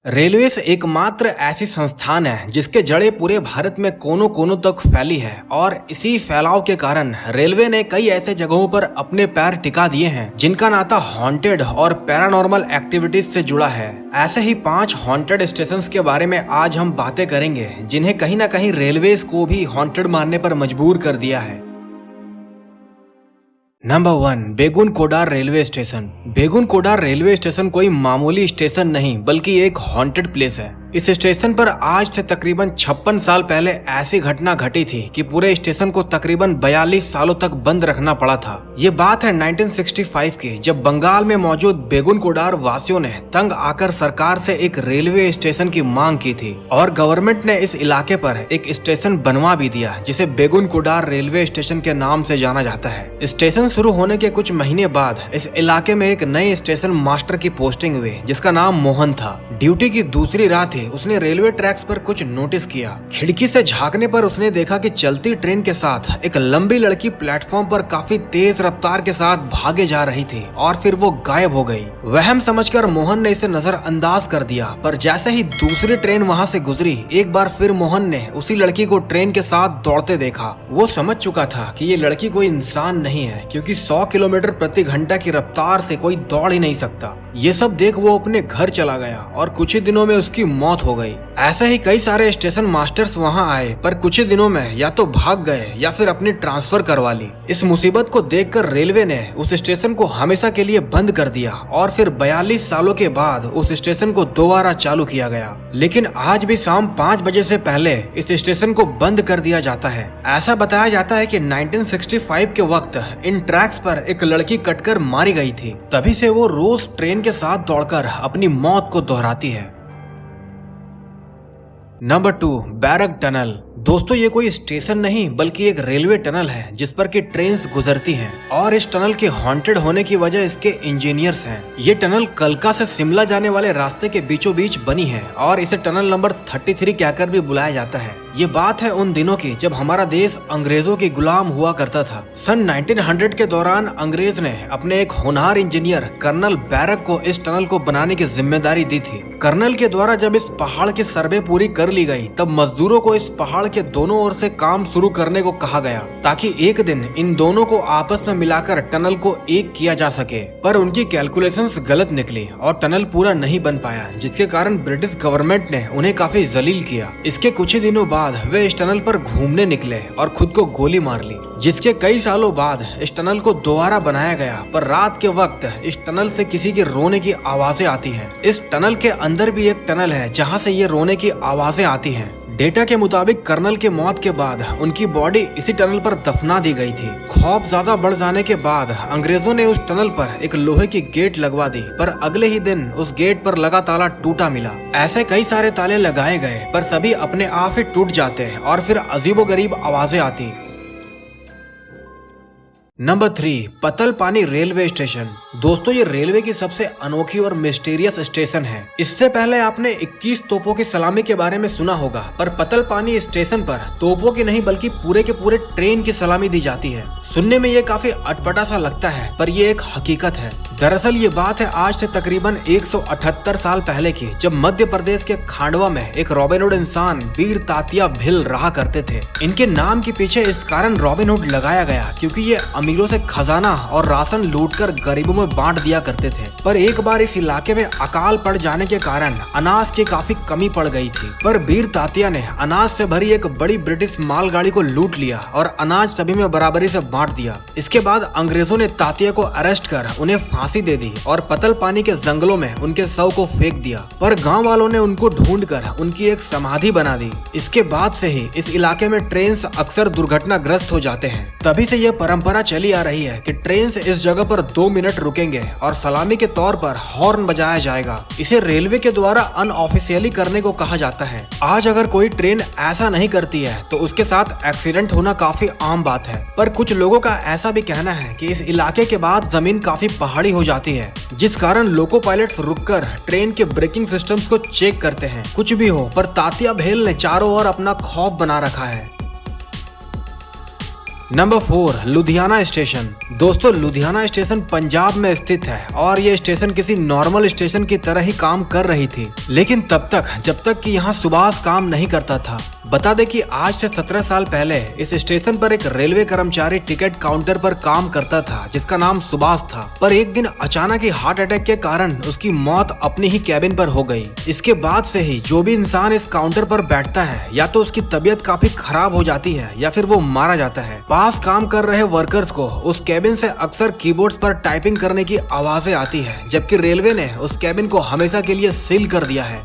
Railways एकमात्र ऐसी संस्थान है जिसके जड़ें पूरे भारत में कोनों कोनों तक फैली है और इसी फैलाव के कारण रेलवे ने कई ऐसे जगहों पर अपने पैर टिका दिए हैं जिनका नाता हॉन्टेड और पैरानॉर्मल एक्टिविटीज से जुड़ा है। ऐसे ही 5 हॉन्टेड स्टेशन के बारे में आज हम बातें करेंगे जिन्हें कहीं ना कहीं रेलवेज को भी हॉन्टेड मानने पर मजबूर कर दिया है। Number 1, Begunkodar railway station. Begunkodar railway station कोई मामूली स्टेशन नहीं बल्कि एक हॉन्टेड प्लेस है। इस स्टेशन पर आज से तकरीबन 56 साल पहले ऐसी घटना घटी थी कि पूरे स्टेशन को तकरीबन 42 सालों तक बंद रखना पड़ा था। ये बात है 1965 की, जब बंगाल में मौजूद बेगुन कोडार वासियों ने तंग आकर सरकार से एक रेलवे स्टेशन की मांग की थी और गवर्नमेंट ने इस इलाके पर एक स्टेशन बनवा भी दिया जिसे बेगुन कोडार रेलवे स्टेशन के नाम से जाना जाता है। स्टेशन शुरू होने के कुछ महीने बाद इस इलाके में एक नए स्टेशन मास्टर की पोस्टिंग हुई जिसका नाम मोहन था। ड्यूटी की दूसरी रात ही उसने रेलवे ट्रैक्स पर कुछ नोटिस किया। खिड़की से झांकने पर उसने देखा कि चलती ट्रेन के साथ एक लंबी लड़की प्लेटफॉर्म पर काफी तेज रफ्तार के साथ भागे जा रही थी और फिर वो गायब हो गई। वहम समझकर मोहन ने इसे नजरअंदाज कर दिया, पर जैसे ही दूसरी ट्रेन वहां से गुजरी एक बार फिर मोहन ने उसी लड़की को ट्रेन के साथ दौड़ते देखा। वो समझ चुका था कि ये लड़की कोई इंसान नहीं है क्योंकि 100 किलोमीटर प्रति घंटा की रफ्तार से कोई दौड़ ही नहीं सकता। ये सब देख वो अपने घर चला गया और कुछ ही दिनों में उसकी मौत हो गई। ऐसे ही कई सारे स्टेशन मास्टर्स वहां आए पर कुछ ही दिनों में या तो भाग गए या फिर अपनी ट्रांसफर करवा ली। इस मुसीबत को देखकर रेलवे ने उस स्टेशन को हमेशा के लिए बंद कर दिया और फिर 42 सालों के बाद उस स्टेशन को दोबारा चालू किया गया। लेकिन आज भी शाम 5 बजे से पहले इस स्टेशन को बंद कर दिया जाता है। ऐसा बताया जाता है कि 1965 के वक्त इन ट्रैक्स पर एक लड़की कटकर मारी गई थी। तभी से वो रोज ट्रेन के साथ दौड़कर अपनी मौत को दोहराती है। Number 2, barrack tunnel. दोस्तों ये कोई स्टेशन नहीं बल्कि एक रेलवे टनल है जिस पर की ट्रेन्स गुजरती हैं और इस टनल के हॉन्टेड होने की वजह इसके इंजीनियर्स हैं। ये टनल कलका से शिमला जाने वाले रास्ते के बीचों बीच बनी है और इसे टनल नंबर 33 कहकर भी बुलाया जाता है। ये बात है उन दिनों की जब हमारा देश अंग्रेजों की गुलाम हुआ करता था। सन 1900 के दौरान अंग्रेज ने अपने एक होनहार इंजीनियर कर्नल बैरक को इस टनल को बनाने की जिम्मेदारी दी थी। कर्नल के द्वारा जब इस पहाड़ की सर्वे पूरी कर ली गई तब मजदूरों को इस पहाड़ के दोनों ओर से काम शुरू करने को कहा गया ताकि एक दिन इन दोनों को आपस में मिलाकर टनल को एक किया जा सके। पर उनकी कैलकुलेशंस गलत निकली और टनल पूरा नहीं बन पाया जिसके कारण ब्रिटिश गवर्नमेंट ने उन्हें काफी जलील किया। इसके कुछ ही दिनों बाद वे इस टनल पर घूमने निकले और खुद को गोली मार ली, जिसके कई सालों बाद इस टनल को दोबारा बनाया गया। पर रात के वक्त इस टनल से किसी के रोने की आवाजें आती हैं। इस टनल के अंदर भी एक टनल है जहां से ये रोने की आवाजें आती हैं। डेटा के मुताबिक कर्नल के मौत के बाद उनकी बॉडी इसी टनल पर दफना दी गई थी। खौफ ज्यादा बढ़ जाने के बाद अंग्रेजों ने उस टनल पर एक लोहे की गेट लगवा दी, पर अगले ही दिन उस गेट पर लगा ताला टूटा मिला। ऐसे कई सारे ताले लगाए गए पर सभी अपने आप ही टूट जाते और फिर अजीबोगरीब आवाजें आती। Number 3, Patalpani railway station. दोस्तों ये रेलवे की सबसे अनोखी और मिस्टीरियस स्टेशन है। इससे पहले आपने 21 तोपों की सलामी के बारे में सुना होगा, पर पतलपानी स्टेशन पर तोपों की नहीं बल्कि पूरे के पूरे ट्रेन की सलामी दी जाती है। सुनने में ये काफी अटपटा सा लगता है पर ये एक हकीकत है। दरअसल ये बात है आज से तकरीबन 178 साल पहले की, जब मध्य प्रदेश के खांडवा में एक रॉबिनहुड इंसान वीर तात्या भिल रहा करते थे। इनके नाम के पीछे इस कारण रॉबिनहुड लगाया गया क्योंकि ये अमीरों से खजाना और राशन लूटकर गरीबों में बांट दिया करते थे। पर एक बार इस इलाके में अकाल पड़ जाने के कारण अनाज की काफी कमी पड़ गई थी, पर वीर तात्या ने अनाज से भरी एक बड़ी ब्रिटिश मालगाड़ी को लूट लिया और अनाज सभी में बराबरी से बांट दिया। इसके बाद अंग्रेजों ने तात्या को अरेस्ट कर उन्हें फांसी दे दी और पतलपानी के जंगलों में उनके शव को फेंक दिया। पर गाँव वालों ने उनको ढूंढ कर उनकी एक समाधि बना दी। इसके बाद से ही इस इलाके में ट्रेन अक्सर दुर्घटनाग्रस्त हो जाते हैं। तभी से यह परंपरा चली आ रही है कि ट्रेन इस जगह पर 2 मिनट रुकेंगे और सलामी के तौर पर हॉर्न बजाया जाएगा। इसे रेलवे के द्वारा अनऑफिशियली करने को कहा जाता है। आज अगर कोई ट्रेन ऐसा नहीं करती है तो उसके साथ एक्सीडेंट होना काफी आम बात है। पर कुछ लोगों का ऐसा भी कहना है कि इस इलाके के बाद जमीन काफी पहाड़ी हो जाती है जिस कारण लोको पायलट्स रुककर ट्रेन के ब्रेकिंग सिस्टम्स को चेक करते हैं। कुछ भी हो पर तात्या भेल ने चारों ओर अपना खौफ बना रखा है। Number 4, Ludhiana station. दोस्तों, लुधियाना स्टेशन पंजाब में स्थित है और ये स्टेशन किसी नॉर्मल स्टेशन की तरह ही काम कर रही थी, लेकिन तब तक जब तक कि यहाँ सुभाष काम नहीं करता था। बता दें कि आज से 17 साल पहले इस स्टेशन पर एक रेलवे कर्मचारी टिकट काउंटर पर काम करता था जिसका नाम सुभाष था। पर एक दिन अचानक ही हार्ट अटैक के कारण उसकी मौत अपनी ही कैबिन पर हो गई। इसके बाद से ही जो भी इंसान इस काउंटर पर बैठता है या तो उसकी तबीयत काफी खराब हो जाती है या फिर वो मारा जाता है। पास काम कर रहे वर्कर्स को उस कैबिन से अक्सर कीबोर्ड्स पर टाइपिंग करने की आवाजें आती है, जबकि रेलवे ने उस कैबिन को हमेशा के लिए सील कर दिया है।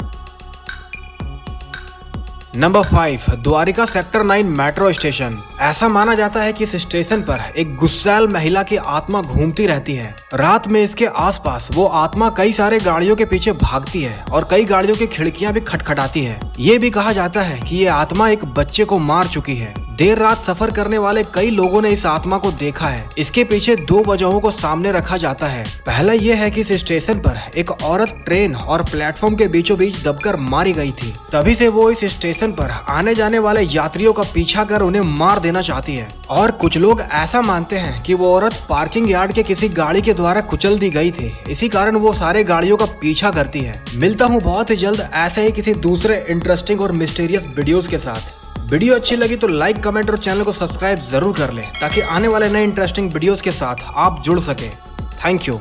Number 5, Dwarka sector 9 metro station. ऐसा माना जाता है कि इस स्टेशन पर एक गुस्सैल महिला की आत्मा घूमती रहती है। रात में इसके आसपास वो आत्मा कई सारे गाड़ियों के पीछे भागती है और कई गाड़ियों की खिड़कियां भी खटखटाती है। ये भी कहा जाता है कि ये आत्मा एक बच्चे को मार चुकी है। देर रात सफर करने वाले कई लोगों ने इस आत्मा को देखा है। इसके पीछे 2 वजहों को सामने रखा जाता है। पहला यह है कि इस स्टेशन पर एक औरत ट्रेन और प्लेटफॉर्म के बीचों बीच दबकर मारी गई थी। तभी से वो इस स्टेशन पर आने जाने वाले यात्रियों का पीछा कर उन्हें मार देना चाहती है। और कुछ लोग ऐसा मानते हैं कि वो औरत पार्किंग यार्ड के किसी गाड़ी के द्वारा कुचल दी गई थी, इसी कारण वो सारे गाड़ियों का पीछा करती है। मिलता हूँ बहुत ही जल्द ऐसे ही किसी दूसरे इंटरेस्टिंग और मिस्टीरियस वीडियोस के साथ। वीडियो अच्छी लगी तो लाइक, कमेंट और चैनल को सब्सक्राइब जरूर कर लें ताकि आने वाले नए इंटरेस्टिंग वीडियोस के साथ आप जुड़ सके। Thank you.